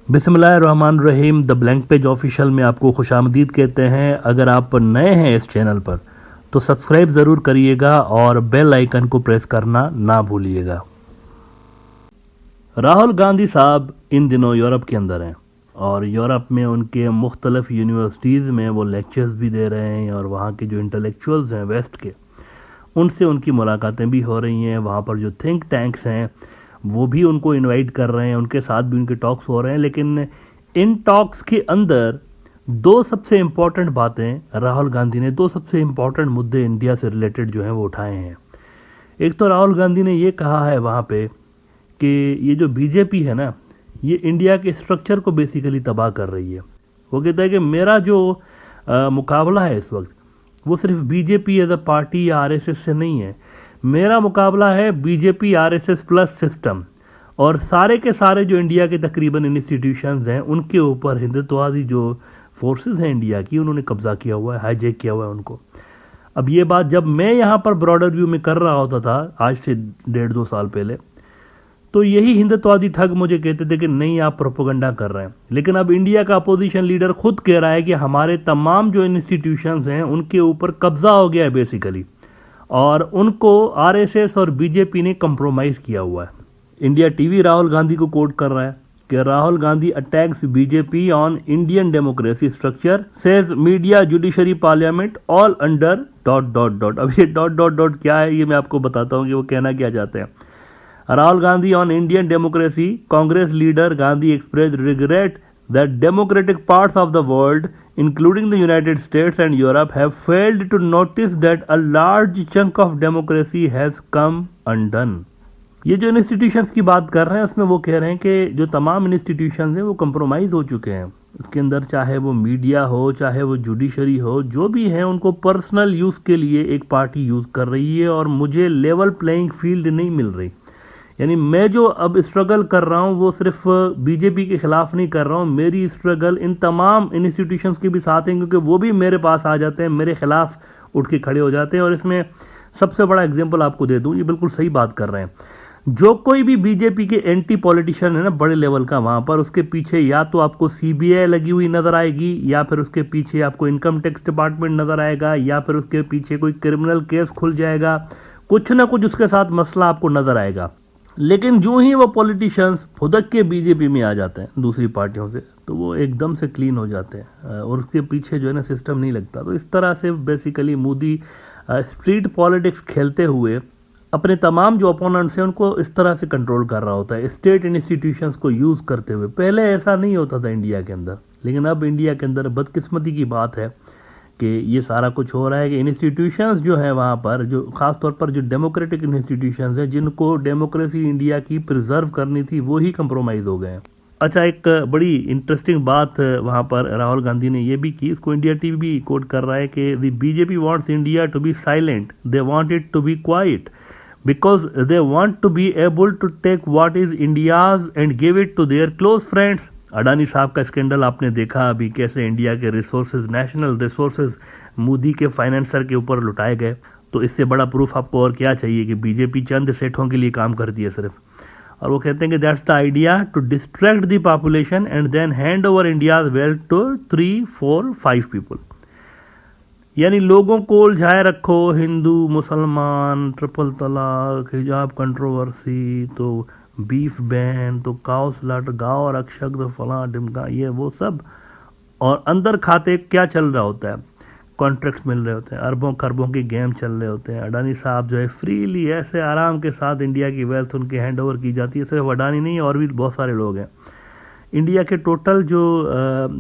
बिस्मिल्लाहिर्रहमानिर्रहीम। The blank page official में आपको खुशामदीद कहते हैं। अगर आप नए हैं इस चैनल पर तो सब्सक्राइब ज़रूर करिएगा और बेल आइकन को प्रेस करना ना भूलिएगा। राहुल गांधी साहब इन दिनों यूरोप के अंदर हैं और यूरोप में उनके मुख्तलिफ यूनिवर्सिटीज़ में वो लेक्चर्स भी दे रहे हैं और वहाँ के जो इंटेलेक्चुअल्स हैं वेस्ट के, उनसे उनकी मुलाकातें भी हो रही हैं। वहाँ पर जो थिंक टैंक्स हैं वो भी उनको इनवाइट कर रहे हैं, उनके साथ भी उनके टॉक्स हो रहे हैं। लेकिन इन टॉक्स के अंदर दो सबसे इम्पॉर्टेंट बातें राहुल गांधी ने, दो सबसे इम्पॉर्टेंट मुद्दे इंडिया से रिलेटेड जो हैं वो उठाए हैं। एक तो राहुल गांधी ने ये कहा है वहाँ पे कि ये जो बीजेपी है ना, ये इंडिया के स्ट्रक्चर को बेसिकली तबाह कर रही है। वो कहता है कि मेरा जो मुकाबला है इस वक्त वो सिर्फ बीजेपी एज अ पार्टी या आरएसएस से नहीं है, मेरा मुकाबला है बीजेपी आरएसएस प्लस सिस्टम और सारे के सारे जो इंडिया के तकरीबन इंस्टीट्यूशंस हैं उनके ऊपर हिंदुत्ववादी जो फोर्सेस हैं इंडिया की, उन्होंने कब्जा किया हुआ है, हाईजैक किया हुआ है उनको। अब ये बात जब मैं यहाँ पर ब्रॉडर व्यू में कर रहा होता था आज से 1.5-2 साल पहले, तो यही हिंदुत्ववादी ठग मुझे कहते थे कि नहीं आप प्रोपेगेंडा कर रहे हैं। लेकिन अब इंडिया का अपोजिशन लीडर खुद कह रहा है कि हमारे तमाम जो इंस्टीट्यूशंस हैं उनके ऊपर कब्जा हो गया है बेसिकली, और उनको आरएसएस और बीजेपी ने कंप्रोमाइज किया हुआ है। इंडिया टीवी राहुल गांधी को कोट कर रहा है कि Rahul Gandhi attacks BJP on Indian democracy structure, says media, judiciary, parliament all under dot dot dot. अब ये डॉट डॉट डॉट क्या है ये मैं आपको बताता हूँ कि वो कहना क्या चाहते हैं। Rahul Gandhi on Indian democracy, Congress leader Gandhi expressed regret that democratic parts of the world, including the United States and Europe, have failed to notice that a large chunk of democracy has come undone. ये जो institutions की बात कर रहे हैं उसमें वो कह रहे हैं कि जो तमाम इंस्टीट्यूशंस हैं वो कंप्रोमाइज़ हो चुके हैं। उसके अंदर चाहे वो मीडिया हो, चाहे वो जुडिशरी हो, जो भी है उनको पर्सनल यूज़ के लिए एक पार्टी यूज़ कर रही है और मुझे लेवल प्लेइंग फील्ड नहीं मिल रही। यानी मैं जो अब स्ट्रगल कर रहा हूँ वो सिर्फ बीजेपी के खिलाफ नहीं कर रहा हूँ, मेरी स्ट्रगल इन तमाम इंस्टीट्यूशंस के भी साथ हैं क्योंकि वो भी मेरे पास आ जाते हैं, मेरे खिलाफ उठ के खड़े हो जाते हैं। और इसमें सबसे बड़ा एग्जांपल आपको दे दूँ, ये बिल्कुल सही बात कर रहे हैं। जो कोई भी बीजेपी के एंटी पॉलिटिशियन है ना बड़े लेवल का, वहाँ पर उसके पीछे या तो आपको सीबीआई लगी हुई नज़र आएगी, या फिर उसके पीछे आपको इनकम टैक्स डिपार्टमेंट नज़र आएगा, या फिर उसके पीछे कोई क्रिमिनल केस खुल जाएगा, कुछ ना कुछ उसके साथ मसला आपको नज़र आएगा। लेकिन जो ही वो पॉलिटिशियंस फुदक के बीजेपी में आ जाते हैं दूसरी पार्टियों से, तो वो एकदम से क्लीन हो जाते हैं और उसके पीछे जो है ना सिस्टम नहीं लगता। तो इस तरह से बेसिकली मोदी स्ट्रीट पॉलिटिक्स खेलते हुए अपने तमाम जो अपोनेंट्स हैं उनको इस तरह से कंट्रोल कर रहा होता है, स्टेट इंस्टीट्यूशंस को यूज़ करते हुए। पहले ऐसा नहीं होता था इंडिया के अंदर, लेकिन अब इंडिया के अंदर बदकिस्मती की बात है कि ये सारा कुछ हो रहा है कि इंस्टीट्यूशंस जो है वहाँ पर, जो ख़ास तौर पर जो डेमोक्रेटिक इंस्टीट्यूशंस हैं जिनको डेमोक्रेसी इंडिया की प्रिजर्व करनी थी, वो ही कंप्रोमाइज़ हो गए हैं। अच्छा, एक बड़ी इंटरेस्टिंग बात वहाँ पर राहुल गांधी ने ये भी की, इसको इंडिया टीवी भी कोट कर रहा है कि the BJP wants India to be silent, they want it to be quiet because they want to be able to take what is India's and give it to their close friends. Adani साहब का scandal आपने देखा अभी, कैसे India के resources, national resources Modi के financer के ऊपर लुटाए गए। तो इससे बड़ा प्रूफ आपको और क्या चाहिए कि बीजेपी चंद सेठों के लिए काम करती है सिर्फ। और वो कहते हैं कि that's the idea to distract the population and then hand over India's wealth to 3, 4, 5 people. यानी लोगों को उलझाए रखो, हिंदू, मुसलमान, ट्रिपल तलाक, हिजाब कंट्रोवर्सी, तो बीफ बैन, तो काउ स्लाटर, गाँव और अक्षक, तो फला डिमका, ये वो सब। और अंदर खाते क्या चल रहा होता है, कॉन्ट्रैक्ट्स मिल रहे होते हैं, अरबों खरबों के गेम चल रहे होते हैं। अडानी साहब जो है फ्रीली ऐसे आराम के साथ इंडिया की वेल्थ उनके हैंड ओवर की जाती है। सिर्फ अडानी नहीं, और भी बहुत सारे लोग हैं। इंडिया के टोटल जो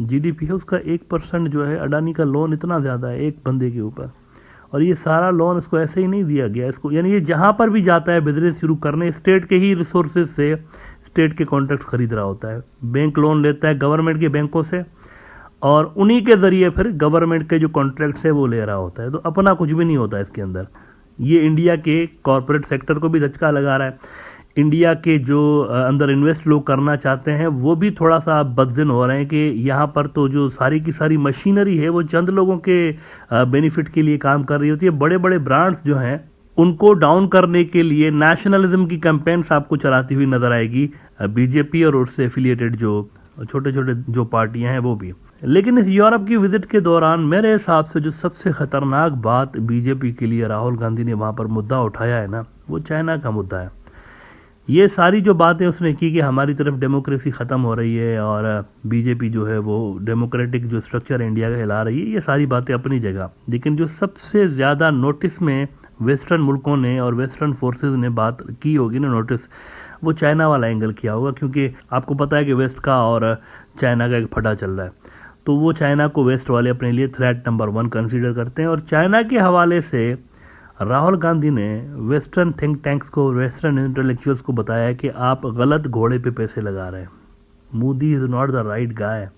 जीडीपी है उसका 1% जो है अडानी का लोन इतना ज़्यादा है एक बंदे के ऊपर, और ये सारा लोन इसको ऐसे ही नहीं दिया गया इसको। यानी ये जहाँ पर भी जाता है बिजनेस शुरू करने, स्टेट के ही रिसोर्सेज से स्टेट के कॉन्ट्रैक्ट खरीद रहा होता है, बैंक लोन लेता है गवर्नमेंट के बैंकों से, और उन्हीं के ज़रिए फिर गवर्नमेंट के जो कॉन्ट्रैक्ट्स है वो ले रहा होता है। तो अपना कुछ भी नहीं होता इसके अंदर। ये इंडिया के कॉरपोरेट सेक्टर को भी धचका लगा रहा है। इंडिया के जो अंदर इन्वेस्ट लोग करना चाहते हैं वो भी थोड़ा सा बदजिन हो रहे हैं कि यहाँ पर तो जो सारी की सारी मशीनरी है वो चंद लोगों के बेनिफिट के लिए काम कर रही होती है। बड़े बड़े ब्रांड्स जो हैं उनको डाउन करने के लिए नेशनलिज्म की कैंपेन्स आपको चलाती हुई नजर आएगी बीजेपी और उससे एफिलिएटेड जो छोटे छोटे जो पार्टियां हैं वो भी। लेकिन इस यूरोप की विजिट के दौरान मेरे हिसाब से जो सबसे खतरनाक बात बीजेपी के लिए राहुल गांधी ने वहां पर मुद्दा उठाया है ना, वो चाइना का मुद्दा है। ये सारी जो बातें उसने की कि हमारी तरफ डेमोक्रेसी ख़त्म हो रही है और बीजेपी जो है वो डेमोक्रेटिक जो स्ट्रक्चर इंडिया का हिला रही है, ये सारी बातें अपनी जगह। लेकिन जो सबसे ज़्यादा नोटिस में वेस्टर्न मुल्कों ने और वेस्टर्न फोर्सेस ने बात की होगी ना नोटिस, वो चाइना वाला एंगल किया होगा, क्योंकि आपको पता है कि वेस्ट का और चाइना का एक फटा चल रहा है। तो वो चाइना को वेस्ट वाले अपने लिए थ्रेट नंबर 1 कंसीडर करते हैं। और चाइना के हवाले से राहुल गांधी ने वेस्टर्न थिंक टैंक्स को, वेस्टर्न इंटेलेक्चुअल्स को बताया कि आप गलत घोड़े पे पैसे लगा रहे हैं। Modi is not the right guy,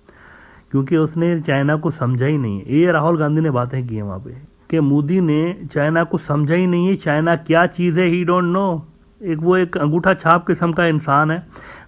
क्योंकि उसने चाइना को समझा ही नहीं है। ये राहुल गांधी ने बातें की हैं वहाँ पे कि मोदी ने चाइना को समझा ही नहीं है, चाइना क्या चीज़ है ही डोंट नो। वो एक अंगूठा छाप किस्म का इंसान है,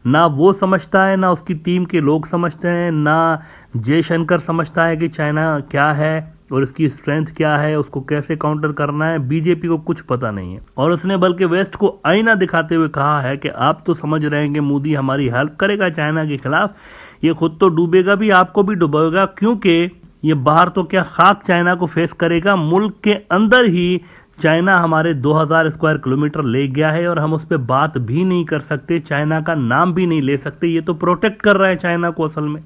ना वो समझता है, ना उसकी टीम के लोग समझते हैं, ना जयशंकर समझता है कि चाइना क्या है और इसकी स्ट्रेंथ क्या है, उसको कैसे काउंटर करना है। बीजेपी को कुछ पता नहीं है। और उसने बल्कि वेस्ट को आईना दिखाते हुए कहा है कि आप तो समझ रहे हैं कि मोदी हमारी हेल्प करेगा चाइना के खिलाफ, ये खुद तो डूबेगा भी, आपको भी डुबोएगा, क्योंकि ये बाहर तो क्या खाक चाइना को फेस करेगा, मुल्क के अंदर ही चाइना हमारे 2000 स्क्वायर किलोमीटर ले गया है और हम उस पर बात भी नहीं कर सकते, चाइना का नाम भी नहीं ले सकते। ये तो प्रोटेक्ट कर रहा है चाइना को असल में,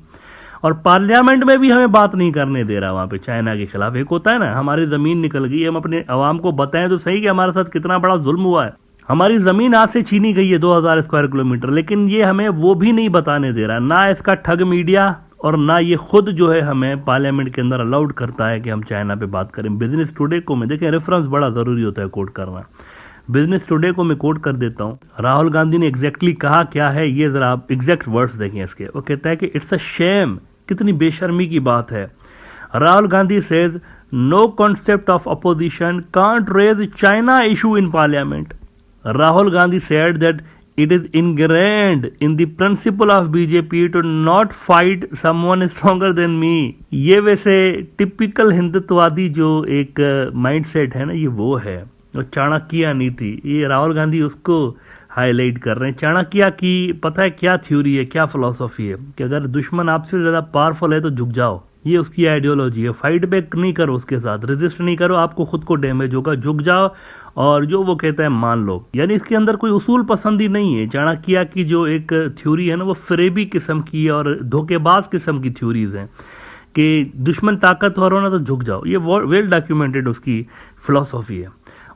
और पार्लियामेंट में भी हमें बात नहीं करने दे रहा वहां पे चाइना के खिलाफ। एक होता है ना, हमारी जमीन निकल गई, हम अपने अवाम को बताएं तो सही कि हमारे साथ कितना बड़ा जुल्म हुआ है, हमारी जमीन आज से छीनी गई है 2000 स्क्वायर किलोमीटर, लेकिन ये हमें वो भी नहीं बताने दे रहा, ना इसका ठग मीडिया और ना ये खुद जो है हमें पार्लियामेंट के अंदर अलाउड करता है कि हम चाइना पे बात करें। बिजनेस टुडे को मैं देखें, रेफरेंस बड़ा जरूरी होता है कोट करना। बिजनेस टुडे को मैं कोट कर देता हूं, राहुल गांधी ने एग्जैक्टली कहा क्या है, ये जरा आप एग्जैक्ट वर्ड्स देखें इसके। वो कहता है कि इट्स अ शेम, कितनी बेशर्मी की बात है। Rahul Gandhi says no concept of opposition can't raise China issue in parliament. Rahul Gandhi said that it is ingrained in the principle of BJP to not fight someone stronger than me। ये वैसे typical हिंदुत्ववादी जो एक माइंडसेट है ना, ये वो है। और चाणक्य नीति, ये राहुल गांधी उसको हाईलाइट कर रहे हैं। चाणक्य की पता है क्या थ्योरी है, क्या फिलॉसफी है, कि अगर दुश्मन आपसे ज़्यादा पावरफुल है तो झुक जाओ, ये उसकी आइडियोलॉजी है। फाइट बैक नहीं करो, उसके साथ रेजिस्ट नहीं करो, आपको खुद को डैमेज होगा, झुक जाओ और जो वो कहता है मान लो। यानी इसके अंदर कोई उसूल पसंदी नहीं है। चाणक्य की जो एक थ्योरी है ना, वो फरेबी किस्म की और धोखेबाज किस्म की थ्योरीज हैं कि दुश्मन ताकतवर हो ना तो झुक जाओ। ये वेल डॉक्यूमेंटेड उसकी फिलॉसफी है।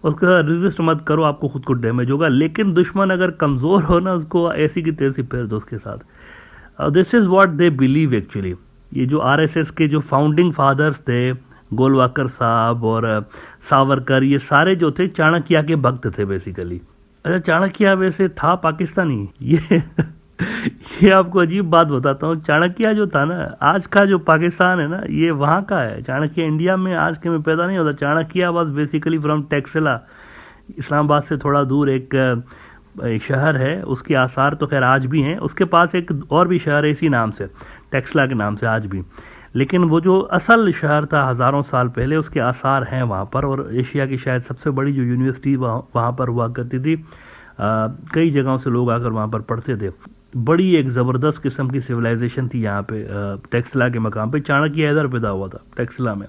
उसके साथ रेजिस्ट मत करो, आपको खुद को डैमेज होगा, लेकिन दुश्मन अगर कमज़ोर हो ना, उसको ऐसी की तैसी फेर दो उसके साथ। This is what they believe actually. ये जो आरएसएस के जो फाउंडिंग फादर्स थे, गोलवाकर साहब और सावरकर, ये सारे जो थे चाणक्य के भक्त थे बेसिकली। अच्छा, चाणक्य वैसे था पाकिस्तानी, ये आपको अजीब बात बताता हूँ। चाणक्य जो था ना, आज का जो पाकिस्तान है ना, ये वहाँ का है। चाणक्य इंडिया में आज के में पैदा नहीं होता। Chanakya was basically from Taxila, Islamabad से थोड़ा दूर एक शहर है, उसके आसार तो खैर आज भी हैं। उसके पास एक और भी शहर है इसी नाम से, टेक्सला के नाम से आज भी, लेकिन वो जो असल शहर था हज़ारों साल पहले, उसके आसार हैं वहाँ पर। और एशिया की शायद सबसे बड़ी जो यूनिवर्सिटी वहाँ पर हुआ करती थी, कई जगहों से लोग आकर वहाँ पर पढ़ते थे। बड़ी एक ज़बरदस्त किस्म की सिविलाइजेशन थी यहाँ पे टेक्सला के मकाम पे। चाणक्य इधर पैदा हुआ था टेक्सला में।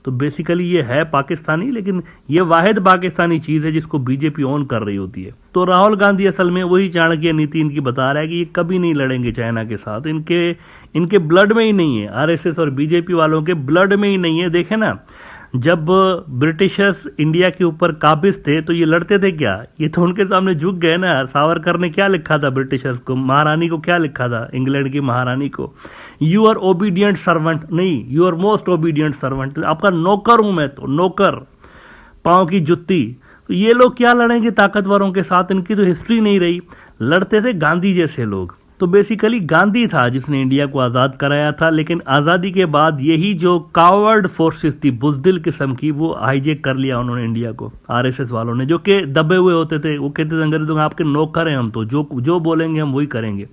तो बेसिकली ये है पाकिस्तानी, लेकिन ये वाहिद पाकिस्तानी चीज़ है जिसको बीजेपी ऑन कर रही होती है। तो राहुल गांधी असल में वही चाणक्य नीति इनकी बता रहा है कि ये कभी नहीं लड़ेंगे चाइना के साथ, इनके ब्लड में ही नहीं है, आरएसएस और बीजेपी वालों के ब्लड में ही नहीं है। देखे ना, जब ब्रिटिशर्स इंडिया के ऊपर काबिज थे तो ये लड़ते थे क्या, ये तो उनके सामने झुक गए ना। सावरकर ने क्या लिखा था ब्रिटिशर्स को, महारानी को क्या लिखा था, इंग्लैंड की महारानी को, यू आर ओबीडियंट सर्वेंट, नहीं you are most obedient servant, आपका नौकर हूं मैं, तो नौकर, पांव की जुत्ती। तो ये लोग क्या लड़ेंगे ताकतवरों के साथ, इनकी तो हिस्ट्री नहीं रही। लड़ते थे गांधी जैसे लोग। तो बेसिकली गांधी था जिसने इंडिया को आज़ाद कराया था, लेकिन आज़ादी के बाद यही जो कावर्ड फोर्सेस थी, बुजदिल किस्म की, वो हाईजेक कर लिया उन्होंने इंडिया को, आरएसएस वालों ने, जो कि दबे हुए होते थे। वो कहते थे अंग्रेजों के आपके नौकर हैं हम, तो जो बोलेंगे हम वही करेंगे।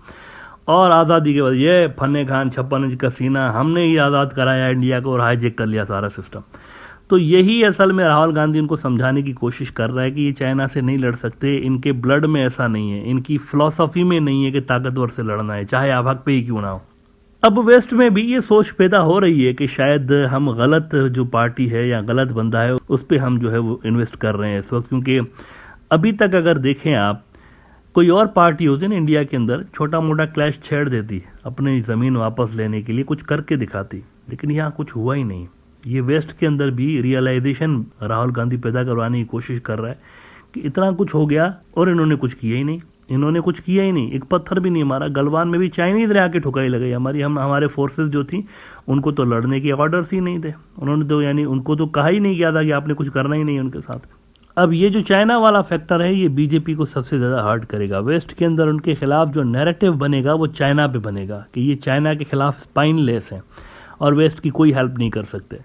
और आज़ादी के बाद ये फन्ने खान 56 इंच का सीना, हमने ही आज़ाद कराया इंडिया को और हाईजेक कर लिया सारा सिस्टम। तो यही असल में राहुल गांधी उनको समझाने की कोशिश कर रहा है कि ये चाइना से नहीं लड़ सकते, इनके ब्लड में ऐसा नहीं है, इनकी फिलॉसफी में नहीं है कि ताकतवर से लड़ना है, चाहे आप हक पे ही क्यों ना हो। अब वेस्ट में भी ये सोच पैदा हो रही है कि शायद हम गलत जो पार्टी है या गलत बंदा है उस पर हम जो है वो इन्वेस्ट कर रहे हैं इस वक्त, क्योंकि अभी तक अगर देखें आप, कोई और पार्टी होती है ना इंडिया के अंदर, छोटा मोटा क्लैश छेड़ देती, अपनी ज़मीन वापस लेने के लिए कुछ करके दिखाती, लेकिन यहाँ कुछ हुआ ही नहीं। ये वेस्ट के अंदर भी रियलाइजेशन राहुल गांधी पैदा करवाने की कोशिश कर रहा है कि इतना कुछ हो गया और इन्होंने कुछ किया ही नहीं, इन्होंने कुछ किया ही नहीं, एक पत्थर भी नहीं मारा। गलवान में भी चाइनीज ने आके ठुकाई लगाई हमारे फोर्सेस जो थी उनको तो लड़ने के ऑर्डर्स ही नहीं थे, उन्होंने तो यानी उनको तो कहा ही नहीं किया था कि आपने कुछ करना ही नहीं उनके साथ। अब ये जो चाइना वाला फैक्टर है ये बीजेपी को सबसे ज़्यादा हर्ट करेगा। वेस्ट के अंदर उनके खिलाफ जो नैरेटिव बनेगा वो चाइना पे बनेगा कि ये चाइना के खिलाफ स्पाइनलेस हैं और वेस्ट की कोई हेल्प नहीं कर सकते।